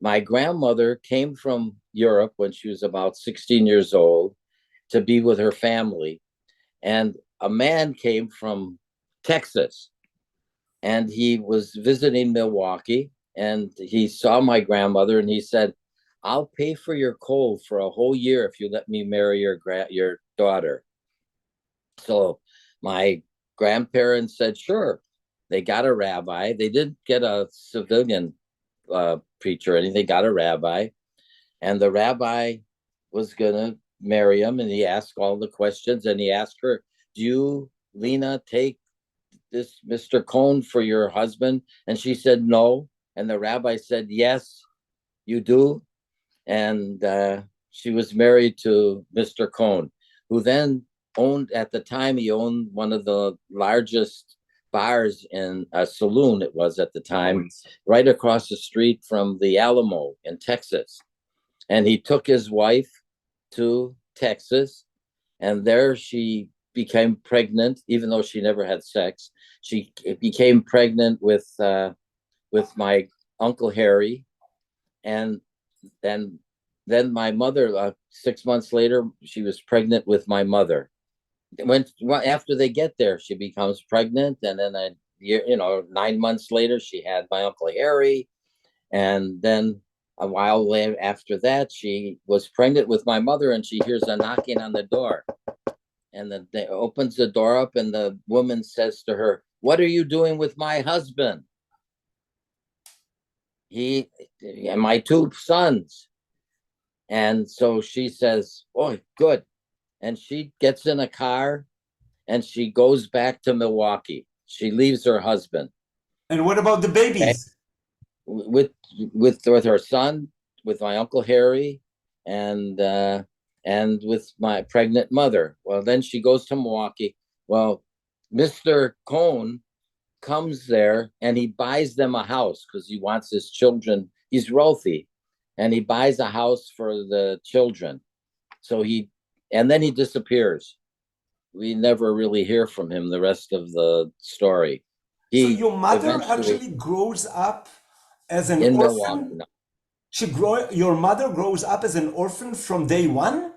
My grandmother came from Europe when she was about 16 years old to be with her family. And a man came from Texas and he was visiting Milwaukee and he saw my grandmother and he said, I'll pay for your coal for a whole year if you let me marry your daughter. So my grandparents said, sure. They got a rabbi. They didn't get a civilian preacher or anything. They got a rabbi. And the rabbi was going to marry him. And he asked all the questions. And he asked her, do you, Lena, take this Mr. Cohn for your husband? And she said, no. And the rabbi said, yes, you do. And she was married to Mr. Cohn, who then owned, at the time, he owned one of the largest bars in a saloon, it was at the time, right across the street from the Alamo in Texas. And he took his wife to Texas, and there she became pregnant, even though she never had sex. She became pregnant with my Uncle Harry, and then my mother, 6 months later, she was pregnant with my mother. When after they get there, she becomes pregnant, and then a year, 9 months later, she had my Uncle Harry, and then a while later after that, she was pregnant with my mother, and she hears a knocking on the door, and they opens the door up, and the woman says to her, "What are you doing with my husband? He and my two sons." And so she says, "Oh, good." And she gets in a car and she goes back to Milwaukee. She leaves her husband. And what about the Okay? babies? with with her son, with my Uncle Harry, and with my pregnant mother. Well, then she goes to Milwaukee. Well, Mr. Cohn comes there and he buys them a house because he wants his children. He's wealthy, and he buys a house for the children. So and then he disappears. We never really hear from him the rest of the story. So He your mother eventually actually grows up as an in Milwaukee. orphan? Your mother grows up as an orphan from day one?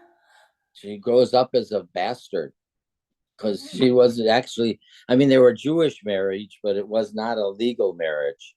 She grows up as a bastard because she was actually, I mean, they were Jewish marriage, but it was not a legal marriage.